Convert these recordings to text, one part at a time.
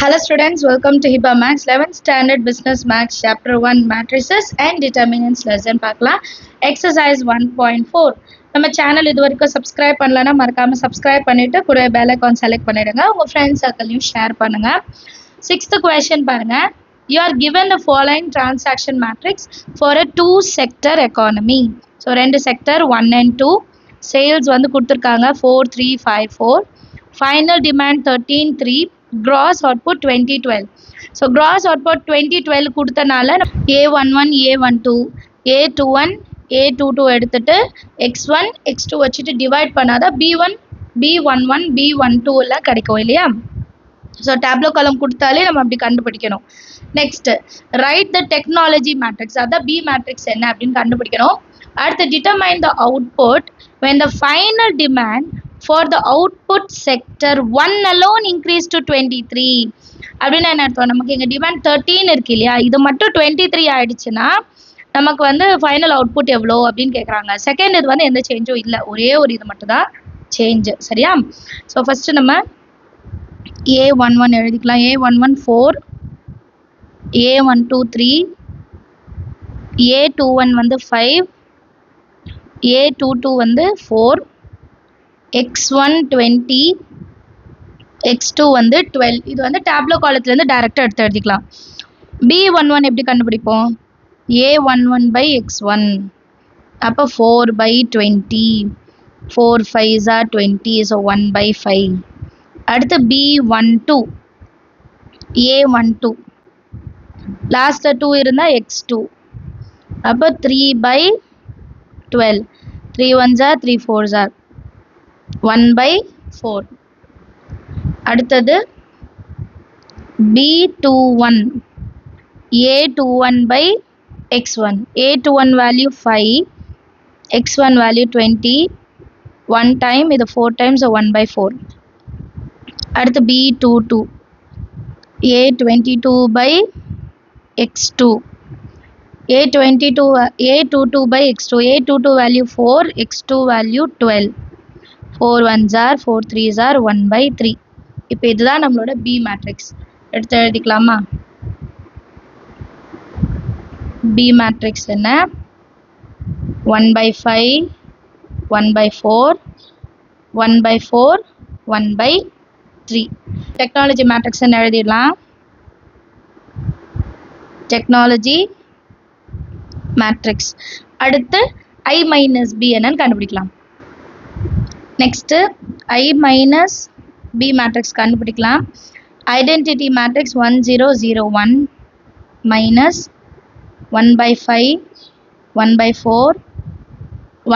Hello students, welcome to HIBA Max 11th Standard Business Max Chapter 1 Matrices and Determinants lesson பார்க்கலாம். Exercise 1.4 நம்ம channel இது வரைக்கும் subscribe பண்ணலனா மறக்காம சப்ஸ்கிரைப் பண்ணிட்டு கூட பெல் ஐகான் செலக்ட் பண்ணிடுங்க. உங்க ஃப்ரெண்ட்ஸ் சர்க்கிளையும் ஷேர் பண்ணுங்க. 6th question பாருங்க. You are given the following transaction matrix for a two sector economy. So ரெண்டு sector 1 and 2 sales வந்து கொடுத்திருக்காங்க 4354, final demand 133, gross output 2012. So gross output 2012 கொடுத்தனால A11 A12 A21 A22 எடுத்துட்டு x1 x2 வச்சிட்டு divide பண்ணாத B1 B11 B12 எல்லாம் கிடைக்கும் இல்லையா. So tableau column கொடுத்தாலே நம்ம அப்படி கண்டுபிடிக்கணும். Next write the technology matrix. அதான் B matrix என்ன அப்படினு கண்டுபிடிக்கணும். அடுத்து determine the output when the final demand for the output sector 1 alone increased to 23. அப்படினா என்ன அர்த்தம், நமக்கு இங்க டிமாண்ட் 13 இருக்கு இல்லையா, இது மட்டும் 23 ஆயிடுச்சுன்னா நமக்கு வந்து ஃபைனல் அவுட்புட் எவ்வளோ அப்படின்னு கேட்குறாங்க. செகண்ட் இது வந்து எந்த சேஞ்சும் இல்லை, ஒரே ஒரு இது மட்டும் தான் சேஞ்சு. சரியா? ஸோ ஃபஸ்ட்டு நம்ம A11 எழுதிக்கலாம். A11 4, A12 3, A21 வந்து 5, A22 வந்து 4, x1 20, x2 வந்து 12. இது வந்து டேப்லோ காலத்துலேருந்து டைரெக்டாக எடுத்து எழுதிக்கலாம். B11 எப்படி கண்டுபிடிப்போம்? A11 by x1, அப்போ 4 by 20, 4 5s are 20, so 1 by 5. அடுத்து B12, A12 லாஸ்ட்டில் 2 இருந்தால் x2, அப்போ 3 by 12, 3 1s are 3 4s are 1 by 4. அடுத்தது B21, A21 by x1, A21 value 5, x1 value 20, 1 time இது 4 times, so 1 by 4. அடுத்து B22, A22 by x2, A22 by x2, A22 value 4, x2 value 12, 4 1s are 4 3s are 1 by 3. இப்போ இதுதான் நம்மளோட B matrix. எடுத்து எழுதிக்கலாமா? B matrix என்ன? 1 by 5, 1 by 4, 1 by 4, 1 by 3. Technology matrix என்ன எழுதிடலாம்? Technology matrix. அடுத்து I minus B என்னன்னு கண்டுபிடிக்கலாம். Next I minus B matrix கண்டுபிடிக்கலாம். Identity matrix 1 0 0 1 minus 1 by 5, 1 by 4,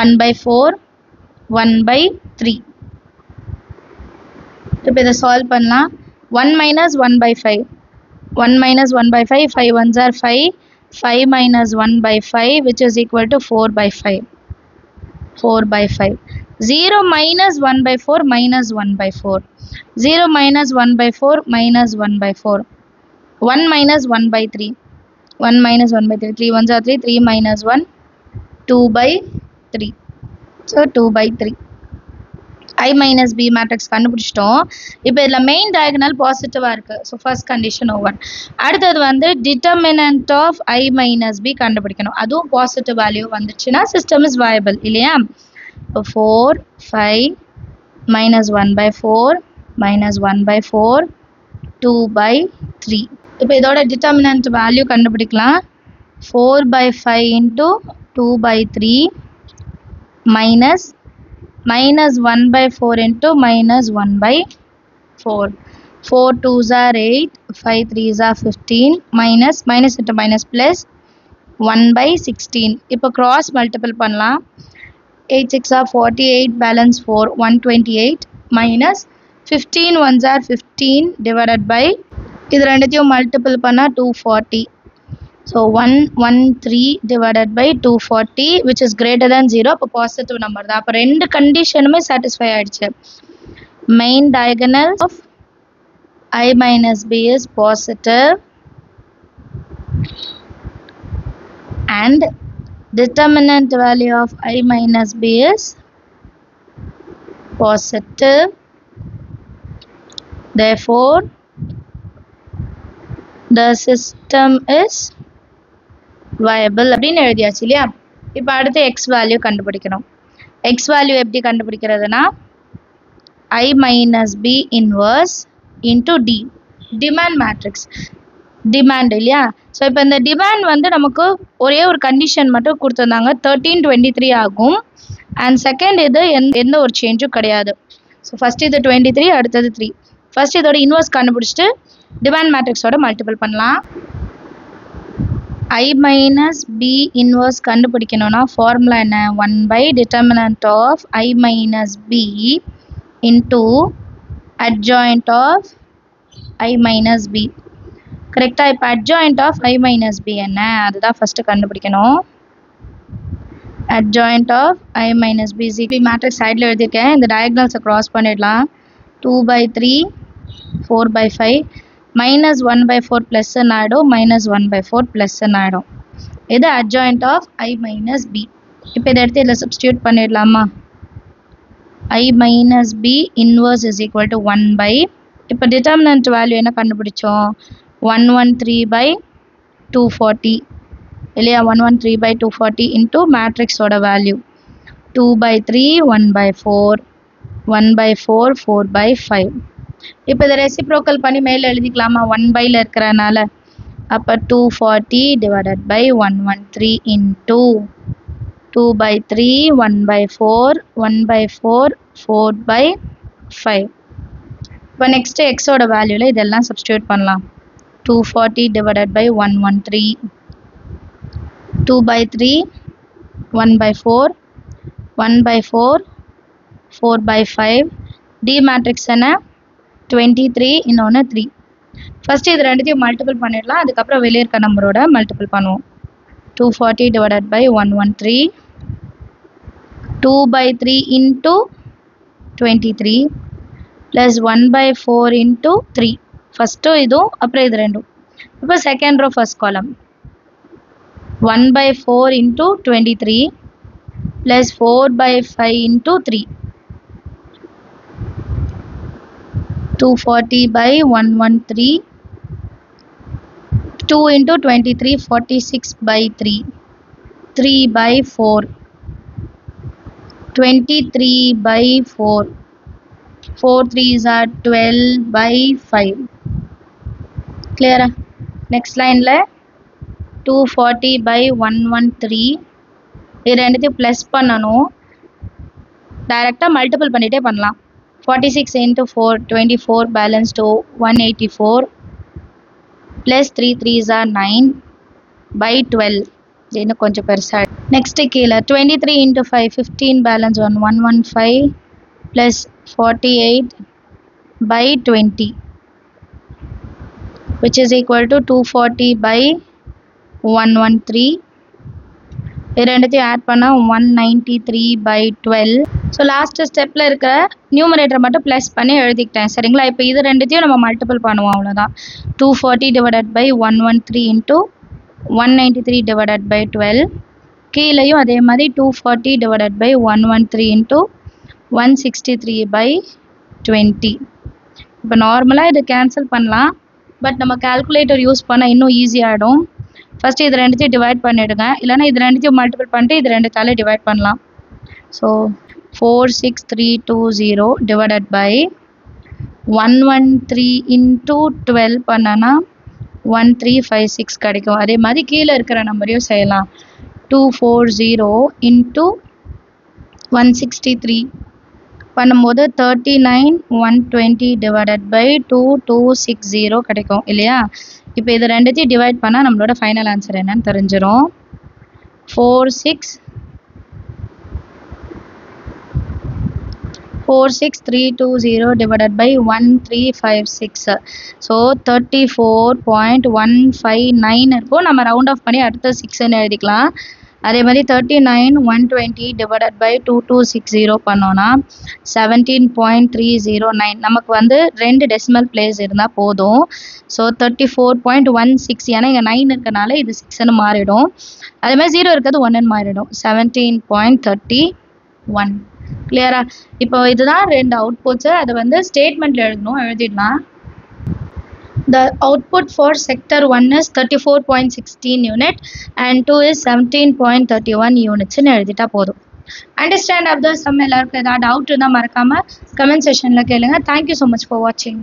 1 by 4, 1 by 3. இப்போ இதை சால்வ் பண்ணலாம். 1 minus 1 by 5, 1 minus 1 by 5, 5 1s are 5, 5 minus 1 by 5 which is equal to 4 by 5, 4 by 5. 0 minus 1 by 4 minus 1 by 4, 0 minus 1 by 4 minus 1 by 4, 1 minus 1 by 3, 1 minus 1 by 3, 3 1s are 3, 3 minus 1, 2 by 3, so 2 by 3. I minus B matrix கண்டுபிடிச்சிட்டோம். இப்போ இதில் main diagonal பாசிட்டிவாக இருக்குது, so first condition over. அடுத்தது வந்து determinant of I minus B கண்டுபிடிக்கணும். அதுவும் positive value வந்துச்சுன்னா சிஸ்டம் இஸ் வயபிள் இல்லையா. இப்போ 4 5 minus 1 by 4 minus 1 by 4 2 by 3. இப்போ இதோட டிட்டர்மினன்ட் வேல்யூ கண்டுபிடிக்கலாம். 4 by 5 into 2 by 3 minus 1 by 4 into minus 1 by 4. 4 2s are 8, 5 3s are 15, minus into minus plus 1 by 16. இப்போ cross multiple பண்ணலாம். 8 6 are 48, balance 4, 128 minus 15 1s are 15 divided by இது ரெண்டுத்தையும் multiple பண்ணால் 240. So 113 divided by 240 which is greater than 0. அப்போ positive number தான். அப்போ ரெண்டு கண்டிஷனுமே satisfy ஆயிடுச்சு. Main diagonal of I minus B is positive and determinant value of I minus B is positive. Therefore the system is viable அப்படின்னு எழுதியாச்சு இல்லையா. இப்போ அடுத்து எக்ஸ் வேல்யூ கண்டுபிடிக்கணும். எக்ஸ் வேல்யூ எப்படி கண்டுபிடிக்கிறதுனா I minus B inverse into D demand matrix demand இல்லையா. So இப்போ இந்த டிமாண்ட் வந்து நமக்கு ஒரே ஒரு கண்டிஷன் மட்டும் கொடுத்துருந்தாங்க, 1323 ஆகும். அண்ட் செகண்ட் இது எந்த ஒரு சேஞ்சும் கிடையாது. ஸோ ஃபர்ஸ்ட் இது 23, அடுத்தது 3. ஃபர்ஸ்ட் இதோட இன்வர்ஸ் கண்டுபிடிச்சிட்டு டிமாண்ட் மேட்ரிக்ஸோட மல்டிபிள் பண்ணலாம். I minus B inverse கண்டுபிடிக்கணும்னா ஃபார்முலா என்ன, 1 by determinant of I minus B into adjoint of I minus B. கரெக்டாக இப்போ adjoint of I minus B என்ன, அதுதான் ஃபஸ்ட்டு கண்டுபிடிக்கணும். adjoint of I minus B matrix சைடில் எழுதியிருக்கேன். இந்த டயக்னல்ஸை க்ராஸ் பண்ணிடலாம். 2/3 4/5 minus 1/4 plus ஆகிடும், minus 1/4 plus ஆகிடும். இது adjoint of I minus B. இப்போ இதை எடுத்து இதில் சப்ஸ்டியூட் பண்ணிடலாமா. I minus B inverse is equal to 1 by, இப்போ டிட்டர்மினன்ட் வேல்யூ என்ன கண்டுபிடிச்சோம், 113/240 இல்லையா. 113/240 இன்ட்டு மேட்ரிக்ஸோட வேல்யூ 2/3 1/4 1/4 4/5. இப்போ இதை ரெசிப்ரோக்கல் பண்ணி மேலே எழுதிக்கலாமா, 1/ல இருக்கிறனால. அப்போ 240 divided by 113 into 2/3 1/4 1/4 4/5. இப்போ நெக்ஸ்ட் எக்ஸோட வேல்யூவில் இதெல்லாம் சப்ஸ்டியூட் பண்ணலாம். 240 divided by 113 2/3 1/4 1/4 4/5. டி மேட்ரிக்ஸ் என்ன, 23 இன்னொன்று 3. ஃபஸ்ட்டு இது ரெண்டுத்தையும் மல்டிபிள் பண்ணிடலாம், அதுக்கப்புறம் வெளியே இருக்க நம்பரோட மல்டிபிள் பண்ணுவோம். 240 divided by 113 2/3 into 23 plus 1/4 into 3. First இதுவும் அப்புறம் இது ரெண்டும். இப்போ second row first column 1/4 into 23 plus 4/5 into 3. 240 by 113 2 into 23 46/3 3/4 23/4 4 3s are 12/5. clear. next line la 240 by 113 இது ரெண்டுத்தையும் ப்ளஸ் பண்ணணும், டைரெக்டாக மல்டிபிள் பண்ணிகிட்டே பண்ணலாம். 46 into 4 24 balance to 184 plus 3 3s are 9/12. இன்னும் கொஞ்சம் பெருசாக. நெக்ஸ்ட்டு கீழே 23 into 5 15 balance 115 plus 48/20 which is equal to 240 by 113. இது ரெண்டுத்தையும் ஆட் பண்ணால் 193/12. ஸோ லாஸ்ட் ஸ்டெப்பில் இருக்கிற நியூமரேட்டரை மட்டும் ப்ளஸ் பண்ணி எழுதிக்கிட்டேன் சரிங்களா. இப்போ இது ரெண்டுத்தையும் நம்ம மல்டிபிள் பண்ணுவோம், அவ்வளோதான். 240 divided by 113 into 193 divided by 12. கீழேயும் அதே மாதிரி 240 divided by 113 into 163/20. இப்போ நார்மலாக இதை கேன்சல் பண்ணலாம், பட் நம்ம கால்குலேட்டர் யூஸ் பண்ணால் இன்னும் ஈஸியாகிடும். ஃபஸ்ட்டு இது ரெண்டுத்தையும் டிவைட் பண்ணிவிடுங்க, இல்லைனா இது ரெண்டுத்தையும் மல்டிபிள் பண்ணிட்டு இது ரெண்டுத்தாலே டிவைட் பண்ணலாம். ஸோ 46320 divided by 113 into 12 பண்ணனா 1356 கிடைக்கும். அதே மாதிரி கீழே இருக்கிற நம்பரையும் செய்யலாம். 240 into 163 பண்ணும்போது 39/120 divided by 2260 கிடைக்கும் இல்லையா. இப்போ இது ரெண்டுத்தையும் டிவைட் பண்ணால் நம்மளோட ஃபைனல் ஆன்சர் என்னன்னு தெரிஞ்சிடும். 46320 divided by 1356. ஸோ 34.159 இருக்கும். நம்ம ரவுண்ட் ஆஃப் பண்ணி அடுத்த 6ன்னு எழுதிக்கலாம். அதே மாதிரி 39/120 divided by 2260 பண்ணோன்னா 17.309. நமக்கு வந்து 2 டெசிமல் பிளேஸ் இருந்தால் போதும். ஸோ 34.16, ஏன்னா இங்கே 9 இருக்கனால இது 6ன்னு மாறிடும். அதே மாதிரி 0 இருக்கிறது 1ன்னு மாறிடும். 17.31. கிளியரா? இப்போ இதுதான் 2 அவுட்புட்ஸு. அதை வந்து ஸ்டேட்மெண்ட்டில் எழுதணும், எழுதிடலாம். The output for sector 1 is 34.16 unit and 2 is 17.31 units ன்னு எழுதிட்டா போதும். அண்டர்ஸ்டாண்ட் ஆஃப் த சம் எல்லாருக்கும் ஏதாவது டவுட் இருந்தால் மறக்காமல் கமெண்ட் செஷனில் கேளுங்க. தேங்க்யூ ஸோ மச் ஃபார் வாட்சிங்.